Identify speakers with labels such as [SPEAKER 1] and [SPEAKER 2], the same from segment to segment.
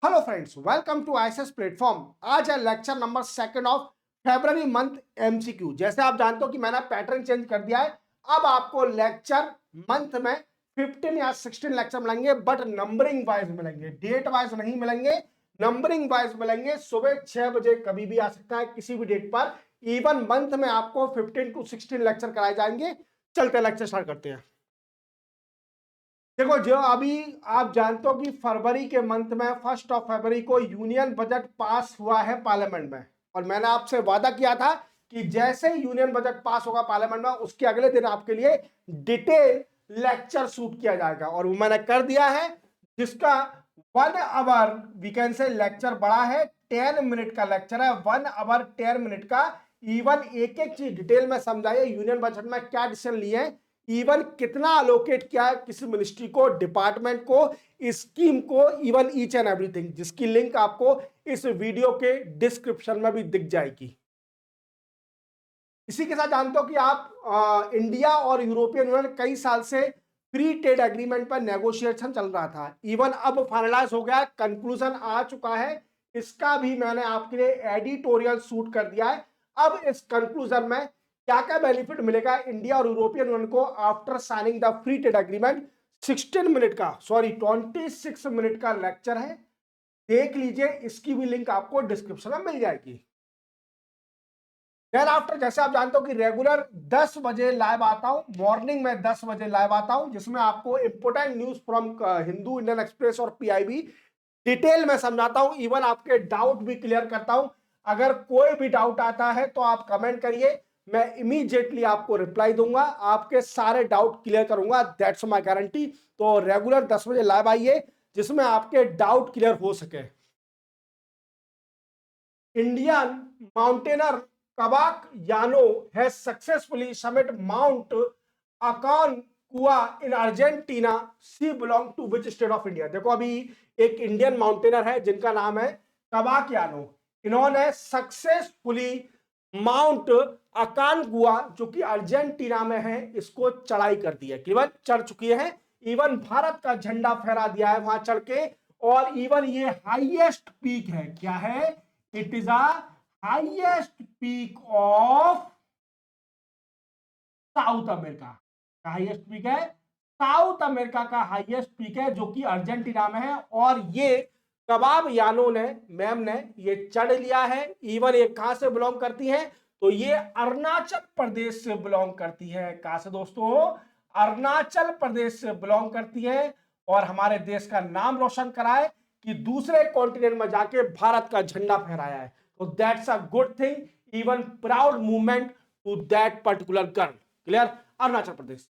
[SPEAKER 1] Hello friends, welcome to ISS platform. आज है lecture number second of February month MCQ. जैसे आप जानते हो कि मैंने पैटर्न चेंज कर दिया है। अब आपको लेक्चर मंथ में 15 या 16 लेक्चर मिलेंगे, बट नंबरिंग वाइज मिलेंगे, डेट वाइज नहीं मिलेंगे, नंबरिंग वाइज मिलेंगे। सुबह 6 बजे कभी भी आ सकता है, किसी भी डेट पर। इवन मंथ में आपको 15 टू 16 लेक्चर कराए जाएंगे। चलते लेक्चर स्टार्ट करते हैं। देखो, जो अभी आप जानते हो कि फरवरी के मंथ में 1 फरवरी को यूनियन बजट पास हुआ है पार्लियामेंट में, और मैंने आपसे वादा किया था कि जैसे ही यूनियन बजट पास होगा पार्लियामेंट में, उसके अगले दिन आपके लिए डिटेल लेक्चर शूट किया जाएगा, और वो मैंने कर दिया है। जिसका 1 hour we can say lecture बड़ा है, 10 मिनट का लेक्चर है, 1 आवर 10 मिनट का। इवन एक एक चीज डिटेल में समझाइए, यूनियन बजट में क्या डिसीजन लिए, इवन कितना अलोकेट किया है किसी मिनिस्ट्री को, डिपार्टमेंट को, स्कीम को, इवन ईच एंड एवरीथिंग, जिसकी लिंक आपको इस वीडियो के डिस्क्रिप्शन में भी दिख जाएगी। इसी के साथ जानते हो कि आप इंडिया और यूरोपियन यूनियन कई साल से फ्री ट्रेड एग्रीमेंट पर नेगोशिएशन चल रहा था। इवन अब फाइनलाइज हो गया, कंक्लूजन आ चुका है। इसका भी मैंने आपके लिए एडिटोरियल शूट कर दिया है। अब इस कंक्लूजन में क्या क्या बेनिफिट मिलेगा इंडिया और यूरोपियन यूनियन को after signing the free trade agreement, 26 minute का लेक्चर है। देख लीजिए, इसकी भी लिंक आपको डिस्क्रिप्शन में मिल जाएगी। देन आफ्टर, जैसे आप जानते हो कि रेगुलर 10 बजे लाइव आता हूं, मॉर्निंग में 10 बजे लाइव आता हूं, जिसमें आपको important news from Hindu, Indian express और पीआईबी डिटेल में समझाता हूं। इवन आपके डाउट भी क्लियर करता हूं। अगर कोई भी डाउट आता है तो आप कमेंट करिए, मैं इमीडिएटली आपको रिप्लाई दूंगा, आपके सारे डाउट क्लियर करूंगा। That's my guarantee. तो रेगुलर 10 बजे लाइव आइए, जिसमें आपके डाउट क्लियर हो सके। Indian mountaineer Kabak Yano has successfully summit Mount Aconcagua in Argentina. She belong to which state of India? देखो, अभी एक इंडियन माउंटेनर है जिनका नाम है कबाक यानो। इन्होंने सक्सेसफुली माउंट अकानकुआ, जो कि अर्जेंटीना में है, इसको चढ़ाई कर दी है, केवल चढ़ चुकी है। इवन भारत का झंडा फहरा दिया है वहां चढ़ के। और इवन ये हाईएस्ट पीक है। क्या है? It is a highest peak of south America. Highest peak है, साउथ अमेरिका का हाईएस्ट पीक है, जो कि अर्जेंटीना में है। और ये कबाब यानो ने, मैम ने ये चढ़ लिया है। इवन ये कहां से बिलोंग करती है? तो ये अरुणाचल प्रदेश से बिलोंग करती है। कहां से दोस्तों? अरुणाचल प्रदेश से बिलोंग करती है। और हमारे देश का नाम रोशन कराए कि दूसरे कॉन्टिनेंट में जाके भारत का झंडा फहराया है। तो that's a good thing, even proud movement to that particular girl. Clear? Arunachal Pradesh.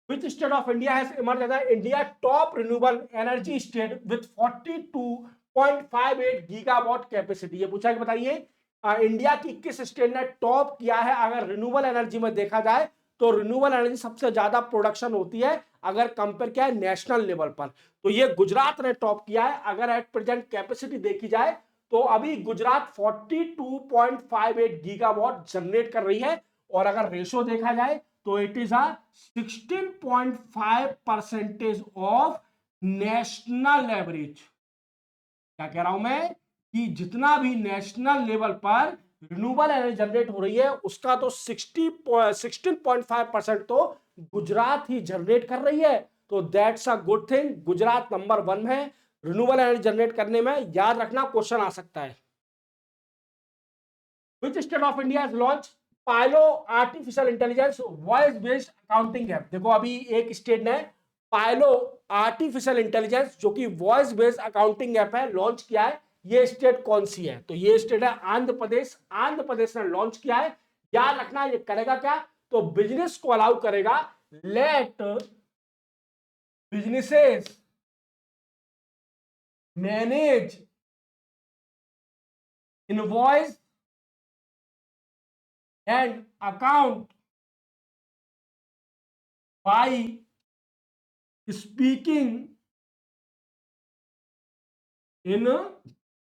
[SPEAKER 1] Which state of India has emerged as the India top renewable energy state with 42.58 gigawatt capacity? ये पूछा कि बताइए, इंडिया की किस स्टेट ने टॉप किया है? अगर रिन्यूएबल एनर्जी में देखा जाए तो रिन्यूएबल एनर्जी सबसे ज्यादा प्रोडक्शन होती है अगर कंपेयर किया है नेशनल लेवल पर, तो ये गुजरात ने टॉप किया है। अगर एट प्रेजेंट कैपेसिटी देखी जाए तो अभी गुजरात 42.58 गीगावाट जनरेट कर रही है। और अगर रेशो देखा जाए तो it is a 16.5% of national average. क्या कह रहा हूं मैं? कि जितना भी नेशनल लेवल पर रिन्यूएबल एनर्जी जनरेट हो रही है, उसका तो 16.5% तो गुजरात ही जनरेट कर रही है। तो that's a good thing. Gujarat number 1 है रिन्यूएबल एनर्जी जनरेट करने में। याद रखना, क्वेश्चन आ सकता है। Which state of India has launched पायलो artificial intelligence voice based accounting app? देखो, अभी एक स्टेट ने पायलो आर्टिफिशियल इंटेलिजेंस, जो कि वॉइस बेस्ड अकाउंटिंग ऐप है, लॉन्च किया है। ये स्टेट कौन सी है? तो ये स्टेट है आंध्र प्रदेश। आंध्र प्रदेश ने लॉन्च किया है। याद रखना, ये करेगा क्या? तो बिजनेस को अलाउ करेगा, let businesses manage invoice and account by speaking in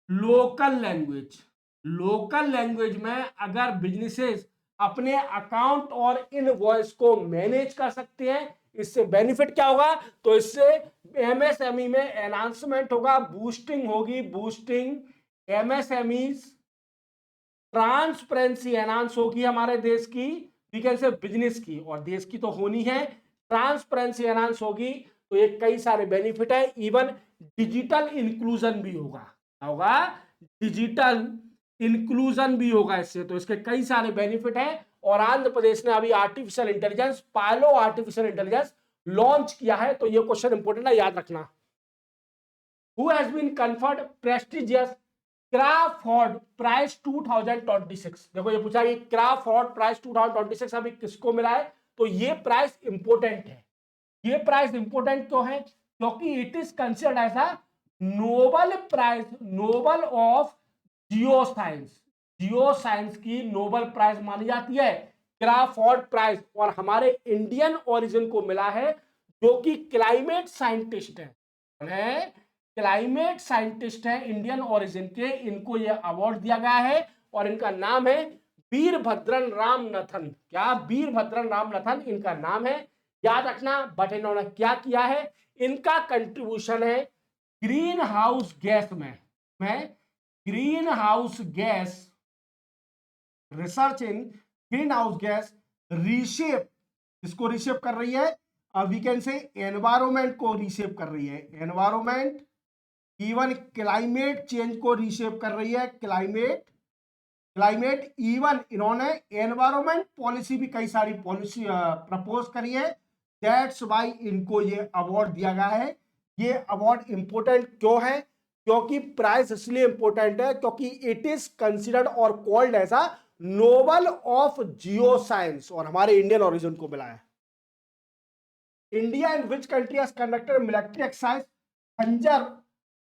[SPEAKER 1] local language. Local language में अगर बिजनेसेस अपने अकाउंट और इनवॉइस को मैनेज कर सकते हैं, इससे बेनिफिट क्या होगा? तो इससे एमएसएमई में एनहांसमेंट होगा, बूस्टिंग होगी, बूस्टिंग एमएसएमईज, ट्रांसपेरेंसी एनहांस होगी हमारे देश की, वी कैन से बिजनेस की, और देश की तो होनी है, ट्रांसपेरेंसी एनहांस होगी, तो ये कई सारे बेनिफिट है। इवन डिजिटल इंक्लूजन भी होगा डिजिटल इंक्लूजन भी होगा इससे, तो इसके कई सारे बेनिफिट है। और आंध्र प्रदेश ने अभी artificial intelligence, pilot artificial intelligence launch किया है, तो ये क्वेश्चन इंपोर्टेंट है, याद रखना। Who has been conferred prestigious Crawford prize 2026? देखो ये पूछा कि क्राफोर्ड प्राइज 2026 अभी किसको मिला है, तो ये प्राइज इंपोर्टेंट है। ये प्राइज इंपोर्टेंट क्यों है? क्योंकि it is considered as a Nobel prize, Nobel of geo science, geo science की नोबल प्राइज मानी जाती है क्राफोर्ड प्राइज, और हमारे इंडियन ओरिजिन को मिला है, जो कि क्लाइमेट साइंटिस्ट है, क्लाइमेट साइंटिस्ट है इंडियन ओरिजिन के, इनको यह अवार्ड दिया गया है, और इनका नाम है वीरभद्रन रामनाथन। क्या? वीरभद्रन रामनाथन इनका नाम है, याद रखना। बट इन्होंने क्या किया है? इनका कंट्रीब्यूशन है ग्रीन हाउस गैस में ग्रीन हाउस गैस, रिसर्च इन ग्रीन हाउस गैस रीशेप, इसको रीशेप कर रही है, वी कैन से एनवायरमेंट को रीशेप कर रही है, एनवायरमेंट, इवन क्लाइमेट चेंज को रीशेप कर रही है, क्लाइमेट इवन इन्होंने एनवायरमेंट पॉलिसी भी कई सारी पॉलिसी प्रपोज करी है, दैट्स व्हाई इनको ये अवार्ड दिया गया है। ये अवार्ड इंपोर्टेंट क्यों है? क्योंकि प्राइज इसलिए इंपोर्टेंट है क्योंकि इट इज कंसिडर्ड और called as a Nobel of geo science, और हमारे इंडियन ओरिजिन को मिला है। India and which country has conducted military exercise Khanjar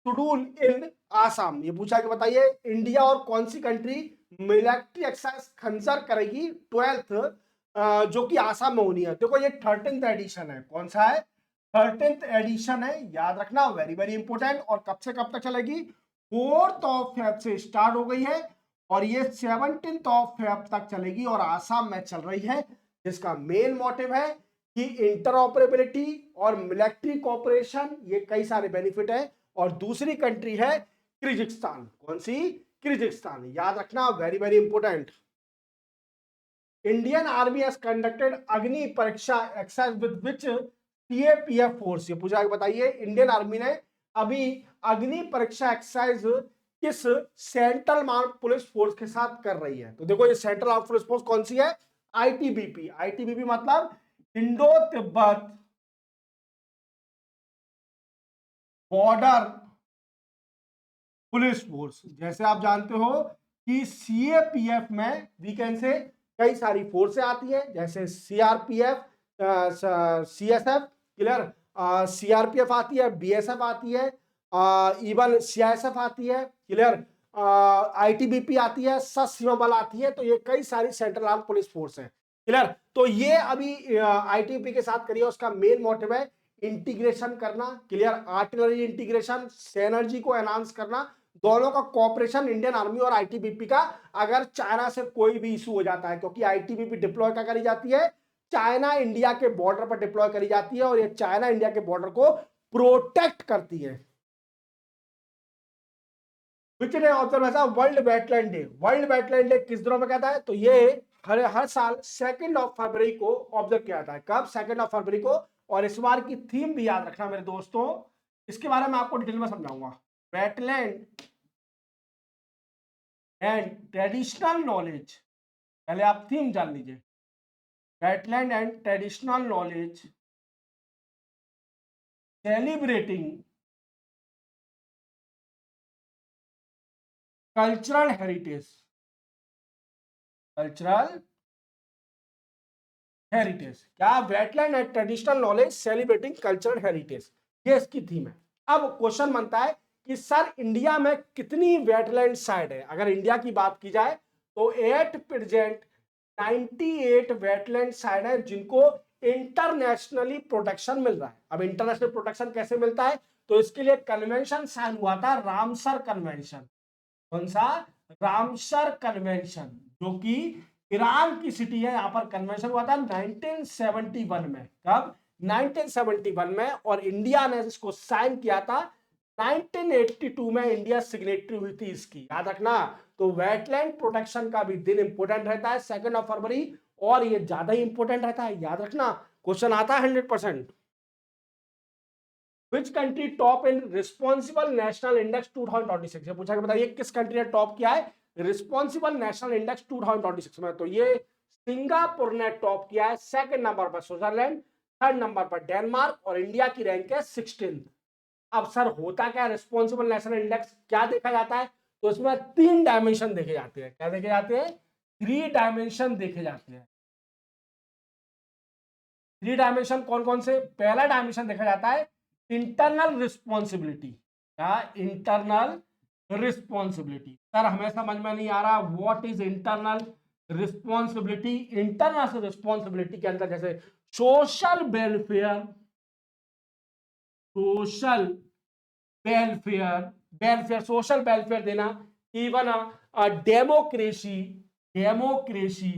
[SPEAKER 1] schedule in Assam? ये पूछा कि बताइए इंडिया और कौन सी कंट्री मिलिट्री एक्सरसाइज खंजर करेगी 12th, जो कि आसाम में होनी है। देखो ये 13th एडिशन है, कौन सा है? 13th एडिशन है, याद रखना, वेरी वेरी इंपोर्टेंट। और कब से कब तक चलेगी? 4th ऑफ फेब से स्टार्ट हो गई है, और ये 17th ऑफ फेब तक चलेगी, और आसाम में चल रही है, जिसका मेन मोटिव है कि इंटरऑपरेबिलिटी और मिलिट्री कोऑपरेशन, ये कई सारे बेनिफिट है। और दूसरी कंट्री है किर्गिस्तान, कौन सी? किर्गिस्तान, याद रखना, very very important. Indian army has conducted अग्नि परीक्षा exercise with which CAPF force? ये पूछा बताइए इंडियन आर्मी ने अभी अग्नि परीक्षा एक्सरसाइज किस सेंट्रल आर्म पुलिस फोर्स के साथ कर रही है? तो देखो ये सेंट्रल आर्म पुलिस फोर्स कौन सी है? आईटीबीपी। आईटीबीपी मतलब Indo Tibet border police force. जैसे आप जानते हो कि सीएपीएफ में वी कैन से कई सारी फोर्सें आती है, जैसे सीआरपीएफ, सीएसएफ, क्लियर, सीआरपीएफ आती है, बीएसएफ आती है, इवन सीआईएसएफ आती है, क्लियर, आईटीबीपी आती है, सशस्त्र बल आती है। तो ये कई सारी सेंट्रल आर्म पुलिस फोर्स है, क्लियर। तो ये अभी आईटीबीपी के साथ करिए, उसका मेन मोटिव है इंटीग्रेशन करना, क्लियर, आर्टिलरी इंटीग्रेशन, एनर्जी को एनहांस करना, दोनों का कोऑपरेशन इंडियन आर्मी और आईटीबीपी का, अगर चाइना से कोई भी इशू हो जाता है, क्योंकि आईटीबीपी डिप्लॉय क्या करी जाती है? चाइना इंडिया के बॉर्डर पर डिप्लॉय करी जाती है, और ये चाइना इंडिया के बॉर्डर को प्रोटेक्ट करती है। Which day observe as world wetland day? World wetland day किस दिनों में कहता है? तो ये हर साल 2 फरवरी को ऑब्जर्व किया जाता है। कब? 2 फरवरी को। और इस बार की थीम भी याद रखना मेरे दोस्तों, इसके बारे में आपको डिटेल में समझाऊंगा। वेटलैंड एंड ट्रेडिशनल नॉलेज, पहले आप थीम जान लीजिए। Wetland and traditional knowledge celebrating cultural heritage, cultural heritage. क्या? Wetland and traditional knowledge celebrating cultural heritage, ये इसकी थीम है। अब क्वेश्चन बनता है कि सर इंडिया में कितनी वेटलैंड साइट है? अगर इंडिया की बात की जाए तो एट प्रेजेंट 98 वेटलैंड साइट है, जिनको इंटरनेशनली प्रोटेक्शन मिल रहा है। अब इंटरनेशनल प्रोटेक्शन कैसे मिलता है? तो इसके लिए कन्वेंशन साइन हुआ था, रामसर कन्वेंशन। कौन सा? रामसर कन्वेंशन, जो कि ईरान की सिटी है, यहां पर कन्वेंशन हुआ था 1971 में। कब? 1971 में, और इंडिया ने इसको साइन किया था 1982 में। इंडिया सिग्नेटरी हुई थी इसकी, याद रखना। तो वेटलैंड प्रोटेक्शन का भी दिन इंपोर्टेंट रहता है 2 फरवरी, और ये ज्यादा ही इंपोर्टेंट रहता है, याद रखना, क्वेश्चन आता है 100%। Which country top in responsible national index 2026? ये पूछा कि बताइए किस कंट्री ने टॉप किया है रिस्पॉन्सिबल नेशनल इंडेक्स 2026 में। तो ये सिंगापुर ने टॉप किया है, सेकंड नंबर पर स्विट्जरलैंड, थर्ड नंबर पर डेनमार्क, और इंडिया की रैंक है 16th। अब सर होता क्या रिस्पॉन्सिबल नेशनल इंडेक्स, क्या देखा जाता है? तो इसमें 3 डायमेंशन देखे जाते हैं। क्या देखे जाते हैं? 3 डायमेंशन देखे जाते हैं। 3 डायमेंशन कौन कौन से? पहला डायमेंशन देखा जाता है इंटरनल रिस्पॉन्सिबिलिटी। क्या? Internal responsibility. सर हमें समझ में नहीं आ रहा what is internal responsibility. Internal responsibility के अंदर जैसे social welfare, social welfare, welfare social welfare देना, इवन डेमोक्रेसी, डेमोक्रेसी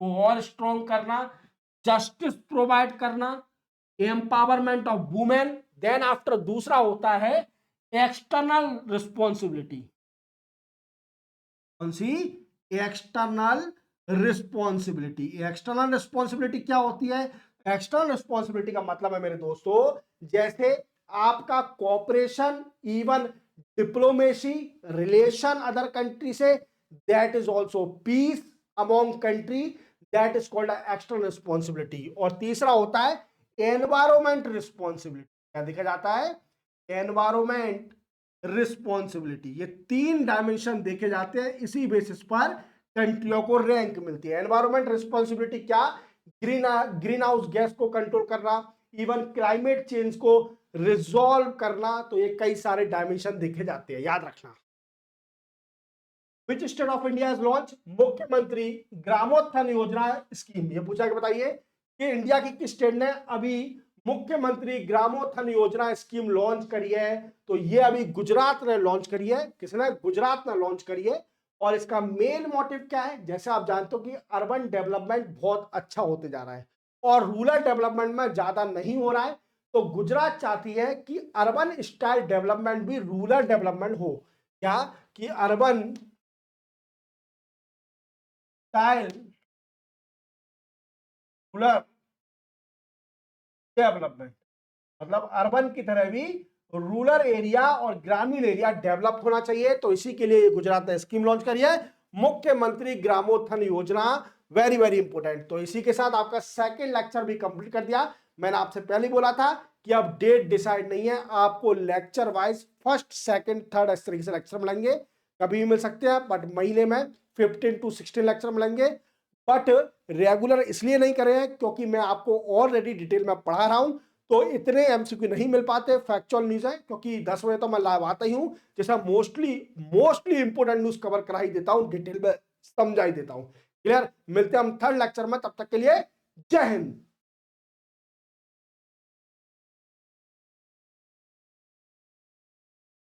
[SPEAKER 1] को और स्ट्रॉन्ग करना, जस्टिस प्रोवाइड करना, empowerment of women. Then after दूसरा होता है एक्सटर्नल रिस्पॉन्सिबिलिटी। कौन सी? External responsibility. एक्सटर्नल रिस्पॉन्सिबिलिटी क्या होती है? एक्सटर्नल रिस्पॉन्सिबिलिटी का मतलब है मेरे दोस्तों, जैसे आपका cooperation, even diplomacy, relation other country से, that is also peace among country, that is called external responsibility. और तीसरा होता है एनवायरमेंट रिस्पॉन्सिबिलिटी। क्या देखा जाता है? Environment responsibility. ये 3 डायमेंशन देखे जाते हैं, इसी बेसिस पर कंट्रियों को रैंक मिलती है। एनवायरमेंट रिस्पॉन्सिबिलिटी क्या? ग्रीन हाउस गैस को कंट्रोल करना, इवन क्लाइमेट चेंज को रिजॉल्व करना। तो ये कई सारे डायमेंशन देखे जाते हैं, याद रखना। विच state of India has launch मुख्यमंत्री ग्रामोत्थान योजना स्कीम? ये पूछा कि बताइए कि इंडिया की किस स्टेट ने अभी मुख्यमंत्री ग्रामोत्थान योजना स्कीम लॉन्च करी है? तो ये अभी गुजरात ने लॉन्च करी है। किसने? गुजरात ने लॉन्च करी है। और इसका मेन मोटिव क्या है? जैसे आप जानते हो कि अर्बन डेवलपमेंट बहुत अच्छा होते जा रहा है और रूरल डेवलपमेंट में ज्यादा नहीं हो रहा है। तो गुजरात चाहती है कि अर्बन स्टाइल डेवलपमेंट भी रूरल डेवलपमेंट हो। क्या? कि अर्बन स्टाइल रूरल डेवलपमेंट, मतलब अर्बन की तरह भी रूरल एरिया और ग्रामीण एरिया डेवलप होना चाहिए। तो इसी के लिए गुजरात ने स्कीम लॉन्च करी है, मुख्यमंत्री ग्रामोत्थान योजना। Very very important. तो इसी के साथ आपका सेकंड लेक्चर भी कंप्लीट कर दिया। मैंने आपसे पहले ही बोला था कि अब डेट डिसाइड नहीं है, आपको lecture wise first second third इस तरीके से लेक्चर मिलेंगे, कभी भी मिल सकते हैं, बट महीने में 15 to 16 लेक्चर मिलेंगे। बट रेगुलर इसलिए नहीं करे हैं क्योंकि मैं आपको ऑलरेडी डिटेल में पढ़ा रहा हूं, तो इतने एमसीक्यू नहीं मिल पाते, फैक्चुअल न्यूज है, क्योंकि 10 बजे तो मैं लाइव आता ही हूं, जैसा मोस्टली इंपोर्टेंट न्यूज कवर करा ही देता हूं, डिटेल में समझा ही देता हूं। क्लियर? मिलते हैं हम थर्ड लेक्चर में, तब तक के लिए जय हिंद।